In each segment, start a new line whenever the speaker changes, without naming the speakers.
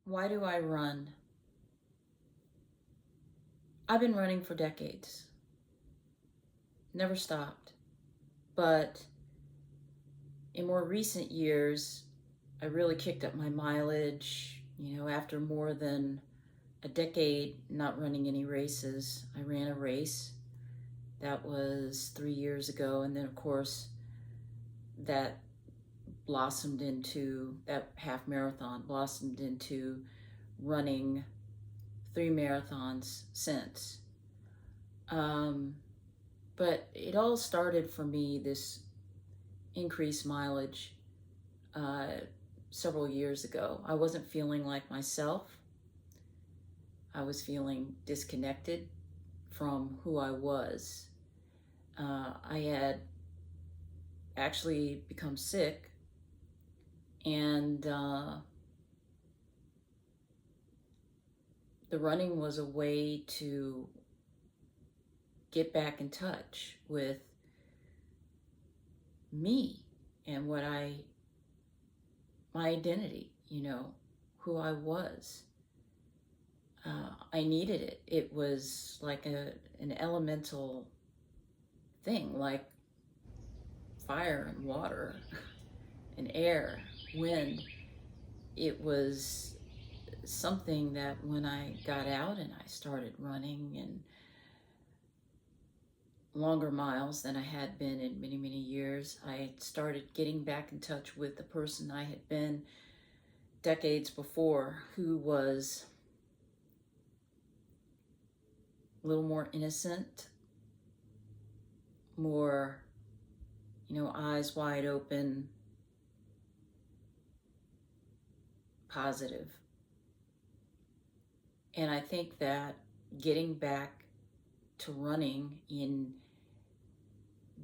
Why do I run? I've been running for decades, never stopped. But in more recent years, I really kicked up my mileage. After more than a decade not running any races, I ran a race. That was 3 years ago. And then, of course, that that half marathon blossomed into running 3 marathons since. Um, but it all started for me, this increased mileage, uh, several years ago. I wasn't feeling like myself. I was feeling disconnected from who I was. I had actually become sick, and the running was a way to get back in touch with me and my identity, who I was. I needed it. It was like an elemental thing, like fire and water and air, wind. It was something that when I got out and I started running and longer miles than I had been in many, many years, I started getting back in touch with the person I had been decades before, who was a little more innocent, more, eyes wide open, positive. And I think that getting back to running in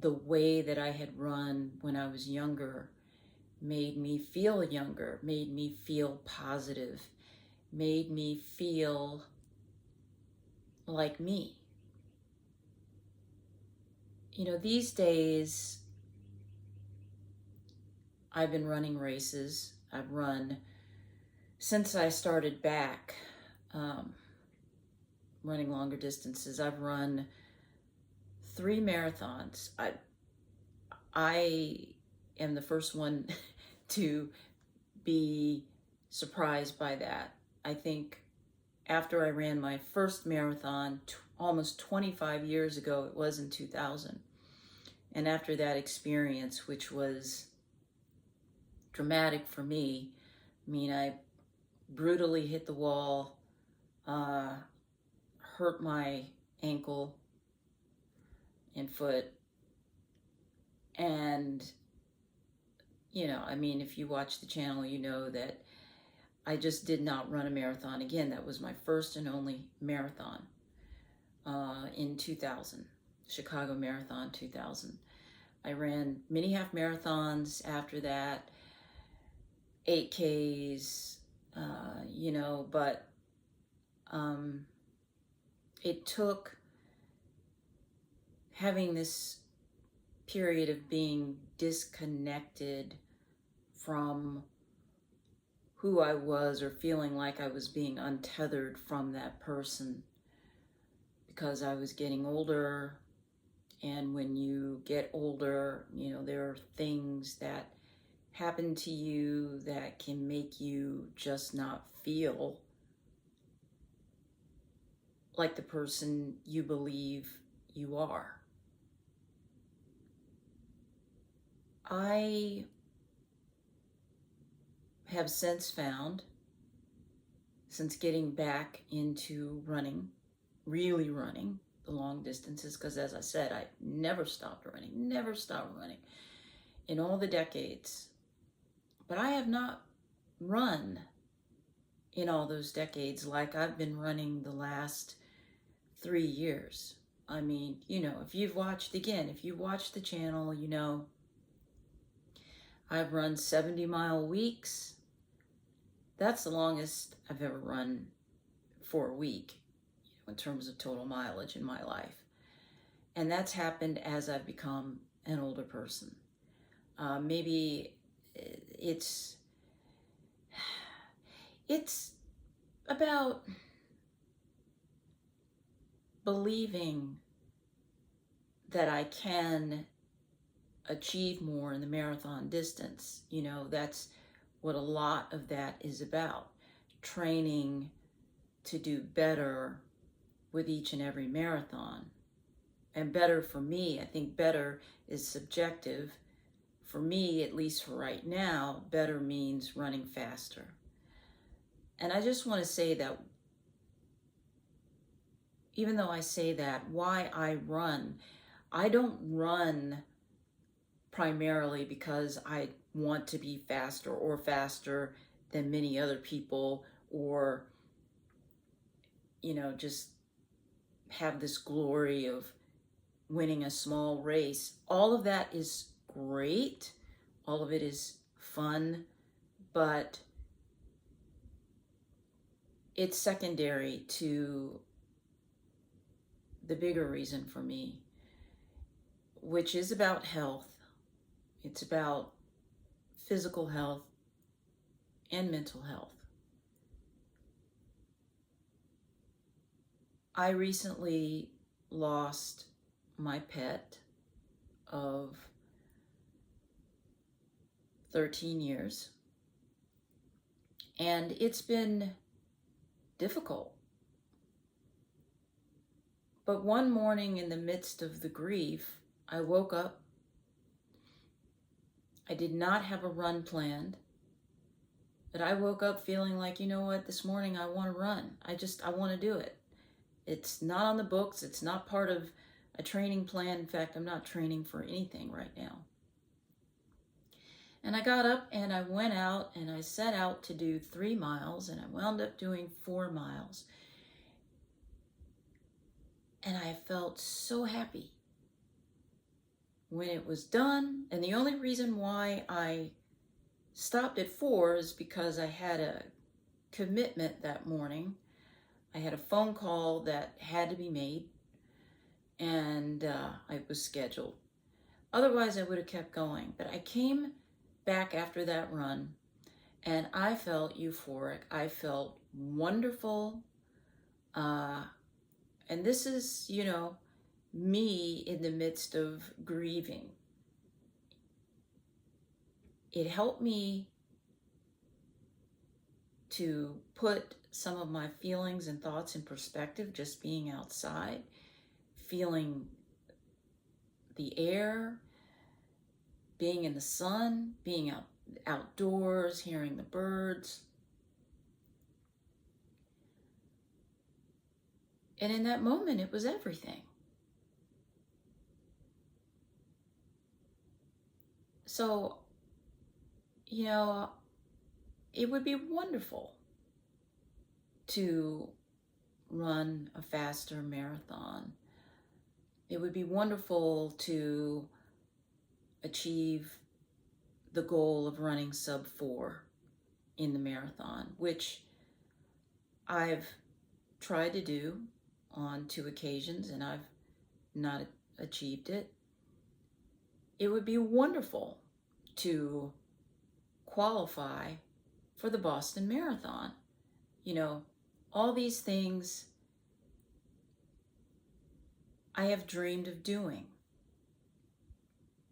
the way that I had run when I was younger made me feel younger, made me feel positive, made me feel like me. These days I've been running races. I've run since I started back um, running longer distances. I've run 3 marathons. I am the first one to be surprised by that. I think after I ran my first marathon almost 25 years ago, it was in 2000. And after that experience, which was dramatic for me, I mean, I brutally hit the wall, uh, hurt my ankle and foot. And, I mean, if you watch the channel, you know that I just did not run a marathon again. That was my first and only marathon in 2000, Chicago Marathon 2000. I ran many half marathons after that, 8Ks, but it took having this period of being disconnected from who I was, or feeling like I was being untethered from that person, because I was getting older. And when you get older, there are things that happen to you that can make you just not feel like the person you believe you are. I have since found, since getting back into running, really running the long distances, because as I said, I never stopped running in all the decades. But I have not run in all those decades like I've been running the last 3 years. I mean, if you've watched the channel, I've run 70-mile weeks. That's the longest I've ever run for a week in terms of total mileage in my life. And that's happened as I've become an older person. Maybe it's about believing that I can achieve more in the marathon distance. You know, that's what a lot of that is about. Training to do better with each and every marathon. And better for me, I think better is subjective. For me, at least for right now, better means running faster. And I just want to say that even though I say that, why I run, I don't run primarily because I want to be faster or faster than many other people, or, you know, just have this glory of winning a small race. All of that is great. All of it is fun, but it's secondary to the bigger reason for me, which is about health. It's about physical health and mental health. I recently lost my pet of 13 years, and it's been difficult. But one morning in the midst of the grief, I woke up. I did not have a run planned, but I woke up feeling like, you know what, this morning I want to run. I want to do it. It's not on the books. It's not part of a training plan. In fact, I'm not training for anything right now. And I got up and I went out and I set out to do 3 miles, and I wound up doing 4 miles. And I felt so happy when it was done. And the only reason why I stopped at 4 is because I had a commitment that morning. I had a phone call that had to be made, and it was scheduled. Otherwise, I would have kept going. But I came back after that run, and I felt euphoric. I felt wonderful. And this is, you know, me in the midst of grieving. It helped me to put some of my feelings and thoughts in perspective, just being outside, feeling the air, being in the sun, being outdoors, hearing the birds. And in that moment, it was everything. So, you know, it would be wonderful to run a faster marathon. It would be wonderful to achieve the goal of running sub 4 in the marathon, which I've tried to do on 2 occasions and I've not achieved it. It would be wonderful to qualify for the Boston Marathon. You know, all these things I have dreamed of doing.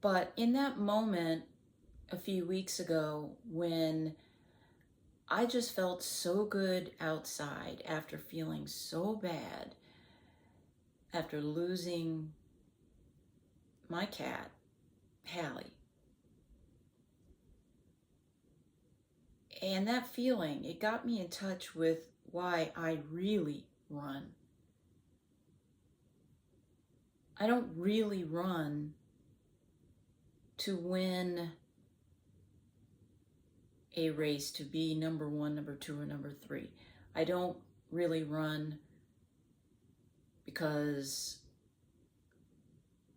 But in that moment a few weeks ago, when I just felt so good outside after feeling so bad, after losing my cat, Hallie. And that feeling, it got me in touch with why I really run. I don't really run to win a race, to be number 1, number 2, or number 3. I don't really run because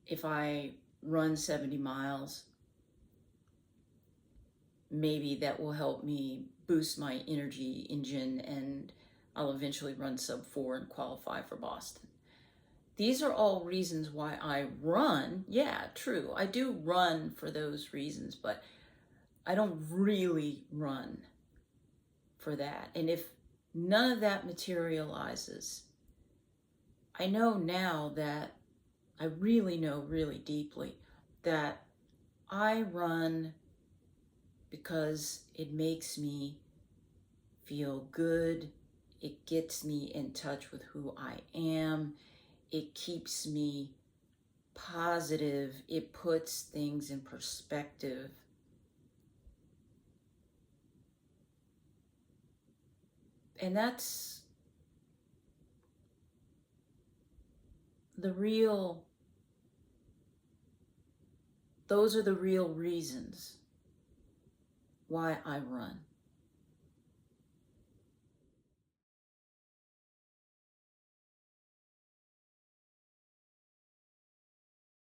if I run 70 miles, maybe that will help me boost my energy engine and I'll eventually run sub 4 and qualify for Boston. These are all reasons why I run. Yeah, true. I do run for those reasons, but I don't really run for that. And if none of that materializes. I know now that I really know really deeply that I run because it makes me feel good. It gets me in touch with who I am. It keeps me positive. It puts things in perspective. And that's the real, those are the real reasons why I run.